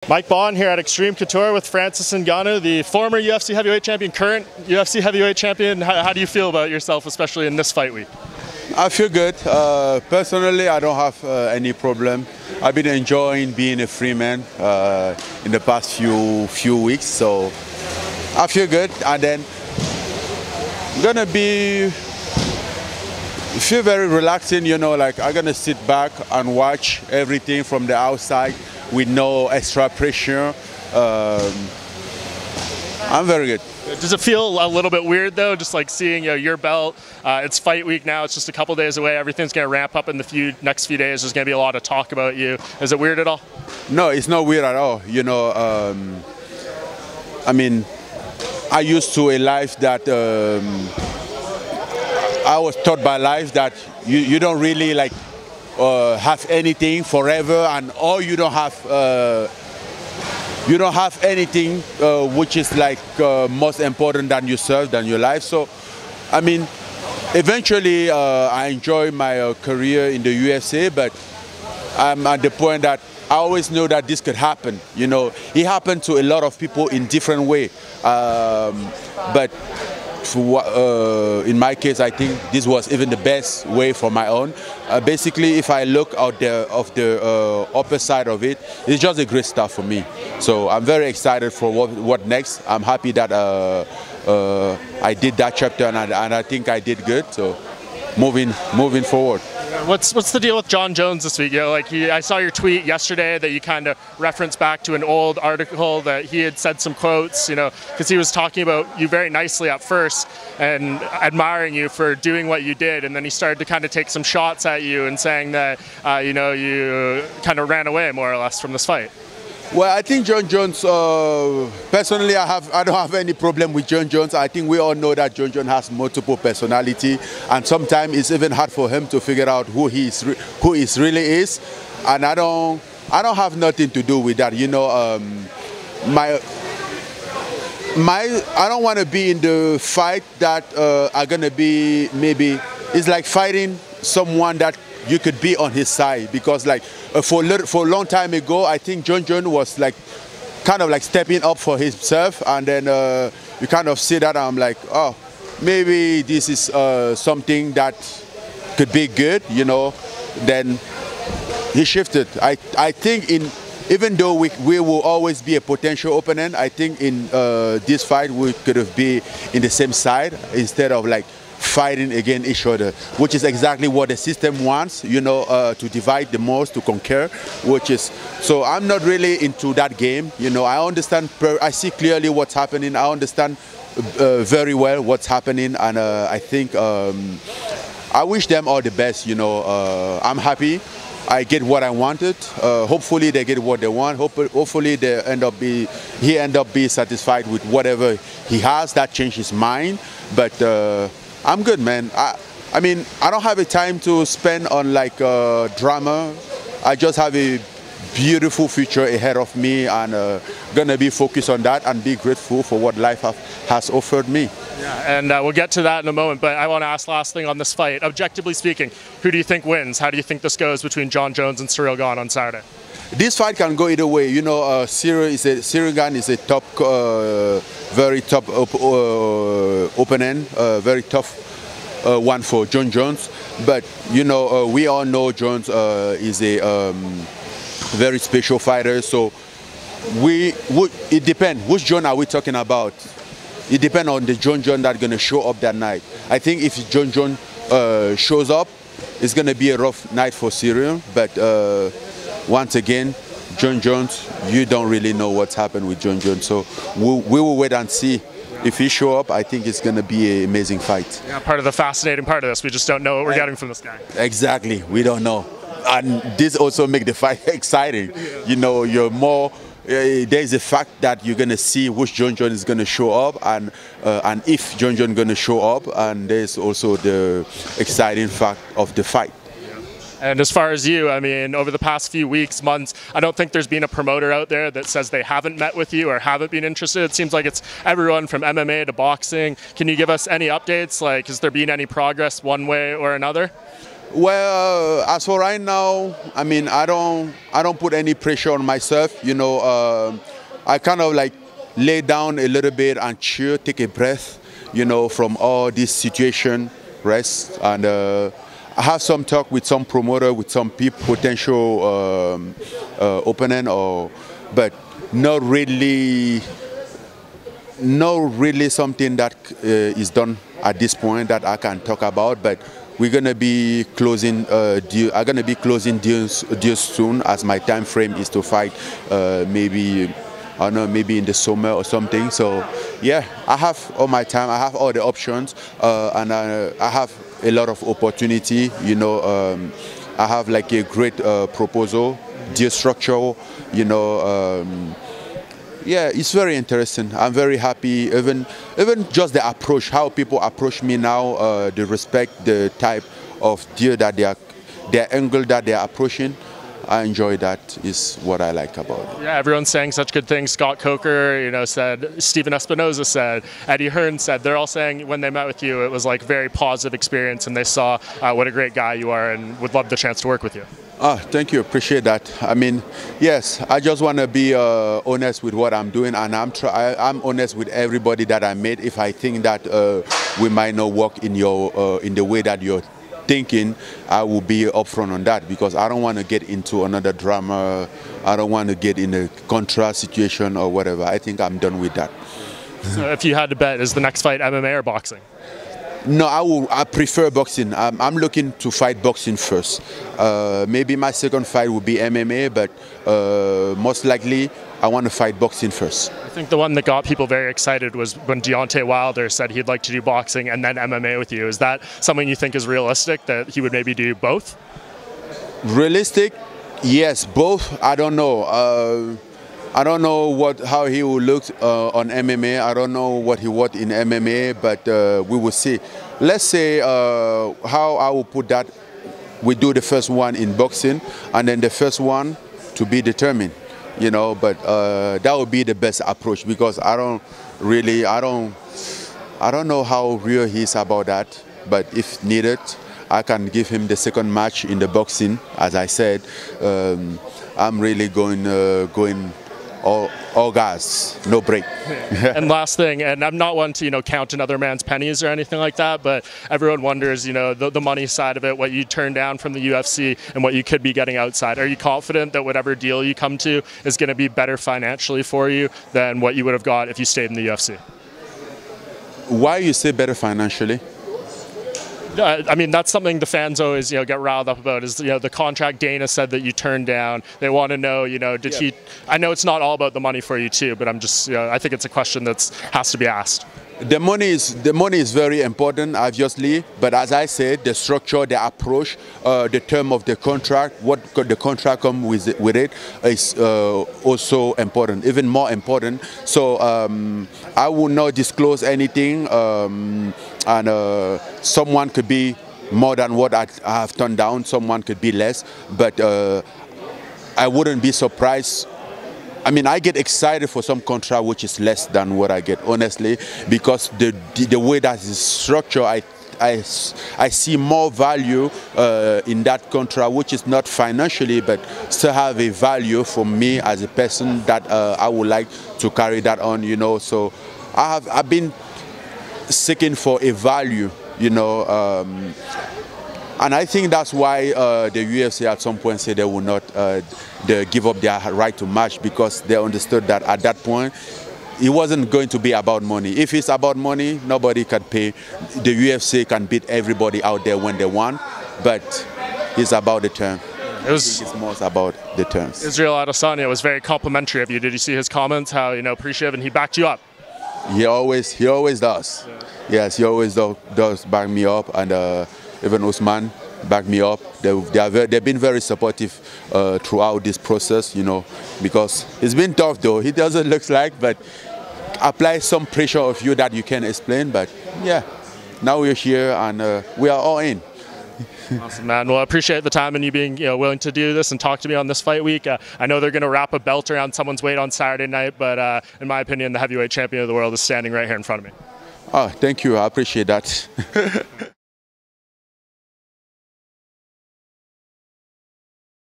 Mike Bohn here at Xtreme Couture with Francis Ngannou, the former UFC heavyweight champion, current UFC heavyweight champion. How do you feel about yourself, especially in this fight week? I feel good. Personally, I don't have any problem. I've been enjoying being a free man in the past few weeks, so I feel good. And then I'm gonna feel very relaxing, you know, like I'm gonna sit back and watch everything from the outside with no extra pressure. I'm very good. Does it feel a little bit weird though, just like seeing your belt? It's fight week now, it's just a couple days away, everything's gonna ramp up in the next few days, there's gonna be a lot of talk about you. Is it weird at all? No, it's not weird at all. You know, I mean, I used to a life that I was taught by life that you don't really like have anything forever, and or you don't have anything which is like most important than yourself, than your life. So, I mean, eventually I enjoy my career in the UFC, but I'm at the point that I always know that this could happen. You know, it happened to a lot of people in different way, but in my case, I think this was even the best way for my own. Basically, if I look out the upper side of it, it's just a great start for me. So I'm very excited for what next. I'm happy that I did that chapter, and I think I did good. So moving forward. What's the deal with Jon Jones this week? You know, like I saw your tweet yesterday that you kind of referenced back to an old article that he had said some quotes, you know, because he was talking about you very nicely at first and admiring you for doing what you did, and then he started to kind of take some shots at you and saying that you know, you kind of ran away more or less from this fight. Well, I think Jon Jones, personally, I don't have any problem with Jon Jones. I think we all know that Jon Jones has multiple personality, and sometimes it's even hard for him to figure out who he really is. And I don't have nothing to do with that. You know, I don't want to be in the fight that are gonna be, maybe it's like fighting someone that you could be on his side, because like for a long time ago, I think Jon Jones was like kind of like stepping up for himself, and then you kind of see that, and I'm like, oh, maybe this is something that could be good, you know. Then he shifted. I think even though we will always be a potential opponent, I think in this fight we could have been in the same side instead of like fighting against each other, which is exactly what the system wants, you know, to divide the most, to conquer, which is, so I'm not really into that game, you know. I understand, I see clearly what's happening, I understand very well what's happening, and I think I wish them all the best, you know. I'm happy I get what I wanted. Hopefully they get what they want. Hopefully he end up being satisfied with whatever he has. That changed his mind, but I'm good, man. I mean, I don't have a time to spend on like drama. I just have a beautiful future ahead of me, and gonna be focused on that and be grateful for what life has offered me. Yeah, and we'll get to that in a moment, but I want to ask last thing on this fight. Objectively speaking, who do you think wins? How do you think this goes between Jon Jones and Ciryl Gane on Saturday? This fight can go either way. You know, Ciryl Gane is a top, very top opponent, very tough one for Jon Jones. But you know, we all know Jones is a very special fighter. So it depends. Which Jon are we talking about? It depends on the Jon Jones that's gonna show up that night. I think if Jon Jones shows up, it's gonna be a rough night for Ciryl. But once again, Jon Jones, you don't really know what's happened with Jon Jones. So we will wait and see. If he show up, I think it's going to be an amazing fight. Yeah, part of the fascinating part of this, we just don't know what we're getting from this guy. Exactly, we don't know. And this also makes the fight exciting. Yeah. You know, you're more, there's a fact that you're going to see which Jon Jones is going to show up, and if Jon Jones is going to show up, and there's also the exciting fact of the fight. And as far as you, I mean, over the past few weeks, months, I don't think there's been a promoter out there that says they haven't met with you or haven't been interested. It seems like it's everyone from MMA to boxing. Can you give us any updates? Like, has there been any progress one way or another? Well, as for right now, I mean, I don't put any pressure on myself. You know, I kind of like lay down a little bit and chill, take a breath, you know, from all this situation, rest, and I have some talk with some promoter, with some potential opponent, but not really something that is done at this point that I can talk about. But we're gonna be closing deal. I'm gonna be closing deals soon, as my time frame is to fight maybe. I don't know, maybe in the summer or something. So yeah, I have all my time, I have all the options, and I have a lot of opportunity. You know, I have like a great proposal, deal structure, you know. Yeah, it's very interesting. I'm very happy, even just the approach, how people approach me now, the respect, the type of deal that their angle that they're approaching. I enjoy that, is what I like about it. Yeah, everyone's saying such good things. Scott Coker, you know, said, Stephen Espinoza said, Eddie Hearn said, they're all saying when they met with you, it was like very positive experience, and they saw what a great guy you are and would love the chance to work with you. Thank you, appreciate that. I mean, yes, I just want to be honest with what I'm doing, and I'm honest with everybody that I met. If I think that we might not work in the way that you're thinking, I will be upfront on that, because I don't want to get into another drama. I don't want to get in a contrast situation or whatever. I think I'm done with that. So if you had to bet, is the next fight MMA or boxing? No, I prefer boxing. I'm looking to fight boxing first. Maybe my second fight will be MMA, but most likely I want to fight boxing first. I think the one that got people very excited was when Deontay Wilder said he'd like to do boxing and then MMA with you. Is that something you think is realistic, that he would maybe do both? Realistic? Yes, both. I don't know. I don't know how he will look on MMA. I don't know what he would in MMA, but we will see. Let's say how I will put that. We do the first one in boxing, and then the first one to be determined. You know, but that would be the best approach, because I don't know how real he is about that. But if needed, I can give him the second match in the boxing. As I said, I'm really going all gas, no break. And last thing, and I'm not one to count another man's pennies or anything like that, but everyone wonders the money side of it, what you turn down from the UFC and what you could be getting outside. Are you confident that whatever deal you come to is going to be better financially for you than what you would have got if you stayed in the UFC? Why you say better financially? I mean, that's something the fans always, get riled up about, is, the contract Dana said that you turned down. They want to know, did he, I know it's not all about the money for you too, but I'm just, I think it's a question that has to be asked. The money is very important, obviously, but as I said, the structure, the approach, the term of the contract, what the contract come with it is also important, even more important. So I will not disclose anything, and someone could be more than what I have turned down, someone could be less, but I wouldn't be surprised. I mean, I get excited for some contract which is less than what I get, honestly, because the way that is structured, I see more value in that contract, which is not financially, but still have a value for me as a person that I would like to carry that on, So I've been seeking for a value, and I think that's why the UFC at some point said they will not give up their right to match, because they understood that at that point it wasn't going to be about money. If it's about money, nobody can pay. The UFC can beat everybody out there when they want, but it's about the term. It's more about the terms. Ciryl Adesanya was very complimentary of you. Did you see his comments? How appreciative, and he backed you up. He always does. Yeah. Yes, he always does back me up, and even Usman backed me up. They've been very supportive throughout this process, because it's been tough though. It doesn't look like, but apply some pressure of you that you can explain. But yeah, now we're here and we are all in. Awesome, man. Well, I appreciate the time and you being willing to do this and talk to me on this fight week. I know they're going to wrap a belt around someone's weight on Saturday night, but in my opinion, the heavyweight champion of the world is standing right here in front of me. Oh, thank you. I appreciate that.